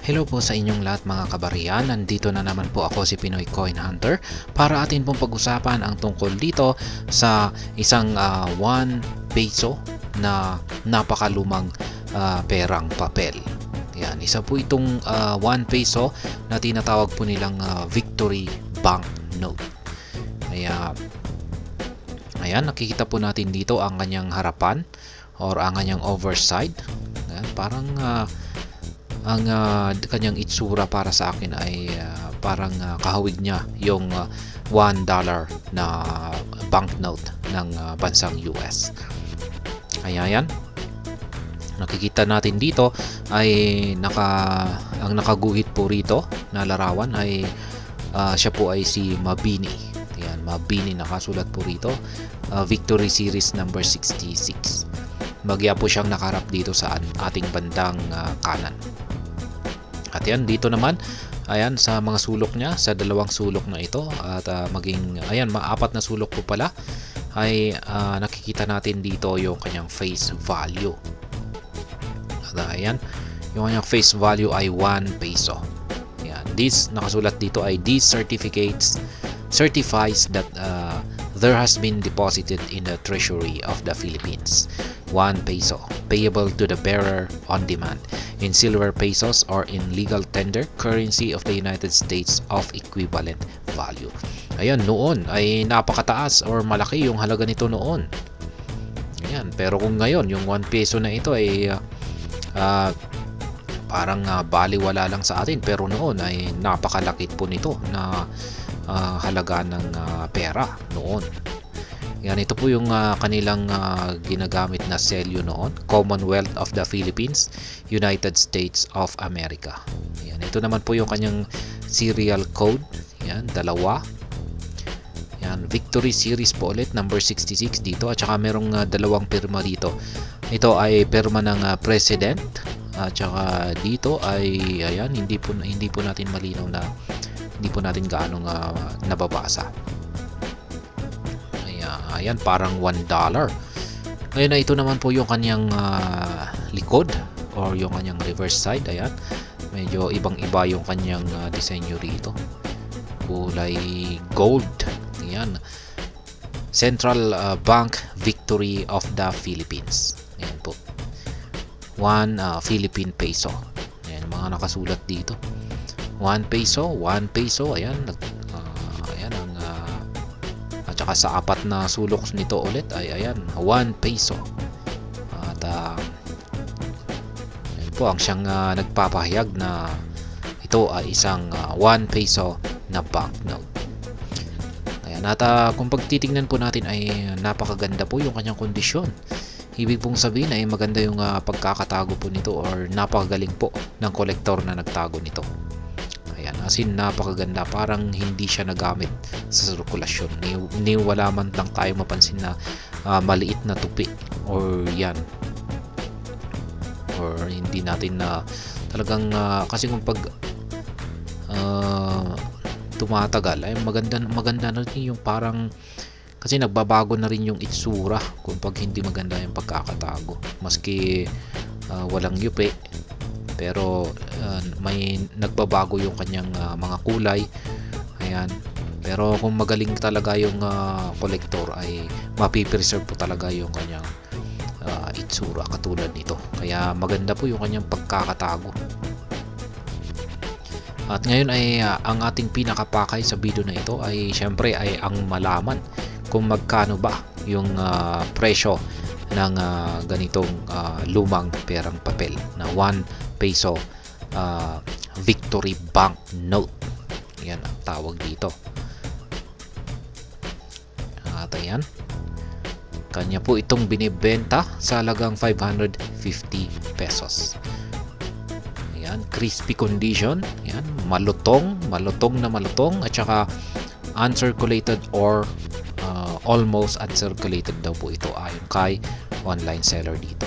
Hello po sa inyong lahat mga kabarian, nandito na naman po ako si Pinoy Coin Hunter para atin pong pag-usapan ang tungkol dito sa isang 1 peso na napakalumang perang papel. Yan, isa po itong 1 peso na tinatawag po nilang Victory Bank Note. Ayan, nakikita po natin dito ang kanyang harapan or ang kanyang overside. Ayan, parang ang kanyang itsura para sa akin ay parang kahawig niya yung $1 na banknote ng bansang US. Kaya yan, nakikita natin dito ay ang nakaguhit po rito na larawan ay siya po ay si Mabini. Ayan, Mabini, nakasulat po rito Victory Series number 66. Bagya po siyang nakaharap dito sa ating bandang kanan. At yan, dito naman, ayan, sa mga sulok niya, sa dalawang sulok na ito, at ayan, maapat na sulok po pala, ay nakikita natin dito yung kanyang face value. At ayan, yung kanyang face value ay 1 peso. Ayan, this, nakasulat dito ay, this certifies that there has been deposited in the treasury of the Philippines 1 peso, payable to the bearer on demand, in silver pesos or in legal tender currency of the United States of equivalent value. Ayan, noon ay napakataas or malaki yung halaga nito noon. Ayan, pero kung ngayon yung 1 peso na ito ay parang baliwala lang sa atin, pero noon ay napakalaki po nito na halaga ng pera noon. Yan, ito po yung kanilang ginagamit na selyo noon, Commonwealth of the Philippines, United States of America. Yan, ito naman po yung kanyang serial code. Yan, dalawa. Yan, Victory Series po ulit, number 66 dito, at saka merong dalawang pirma dito. Ito ay pirma ng President, at saka dito ay ayan, hindi po natin malinaw na, hindi po natin gaano nababasa. Ayan, parang $1. Ngayon na ito naman po yung kanyang likod or yung kanyang reverse side. Ayan, medyo ibang-iba yung kanyang disenyo rito. Kulay gold. Ayan, Central Bank Victory of the Philippines. Ayan po, 1 Philippine peso. Ayan, mga nakasulat dito, 1 peso, 1 peso. Ayan, at saka sa apat na sulok nito ulit ay ayan, 1 peso. At ayan po ang siyang nagpapahayag na ito ay isang 1 peso na banknote. Ayan, at kung pagtitingnan po natin ay napakaganda po yung kanyang kondisyon. Ibig pong sabihin ay maganda yung pagkakatago po nito or napakagaling po ng kolektor na nagtago nito. Ayan, as in napakaganda, parang hindi siya nagamit sa sirkulasyon. Wala man lang tayo mapansin na maliit na tupi or yan, or hindi natin na talagang kasi kung pag tumatagal ay maganda na rin yung parang, kasi nagbabago na rin yung itsura kung pag hindi maganda yung pagkakatago, maski walang yupi, pero may nagbabago yung kanyang mga kulay. Ayan, pero kung magaling talaga yung collector ay mapipreserve po talaga yung kanyang itsura katulad nito. Kaya maganda po yung kanyang pagkakatago. At ngayon ay ang ating pinakapakay sa video na ito ay syempre ay ang malaman kung magkano ba yung presyo ng ganitong lumang perang papel na 1 peso Victory Bank Note. Yan ang tawag dito. At ayan, kanya po itong binibenta sa halagang 550 pesos. Ayan, crispy condition. Ayan, malutong na malutong, at saka uncirculated or almost uncirculated daw po ito ayon kay online seller dito.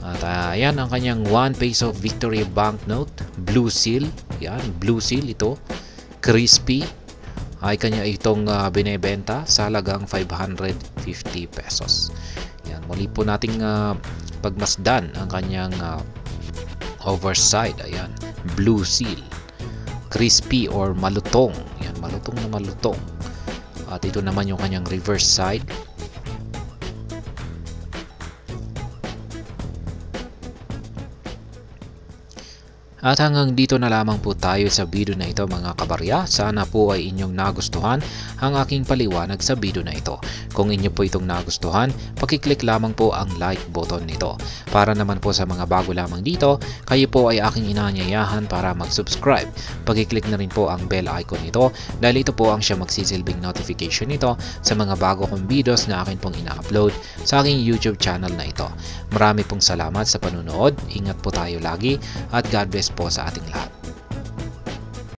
At ayan ang kanyang 1 peso Victory Banknote, blue seal. Yan, blue seal ito, crispy, ay kanya itong binebenta sa halagang 550 pesos. Yan, muli po nating pagmasdan ang kanyang overside. Ayan, blue seal. Crispy or malutong. Yan, malutong na malutong. At ito naman yung kanyang reverse side. At hanggang dito na lamang po tayo sa video na ito mga kabarya. Sana po ay inyong nagustuhan ang aking paliwanag sa video na ito. Kung inyo po itong nagustuhan, pakiclick lamang po ang like button nito. Para naman po sa mga bago lamang dito, kayo po ay aking inaanyayahan para mag-subscribe. Pakiclick na rin po ang bell icon nito dahil ito po ang siya magsisilbing notification nito sa mga bago kong videos na akin pong ina-upload sa aking YouTube channel na ito. Marami pong salamat sa panunood. Ingat po tayo lagi at God bless po sa ating lahat.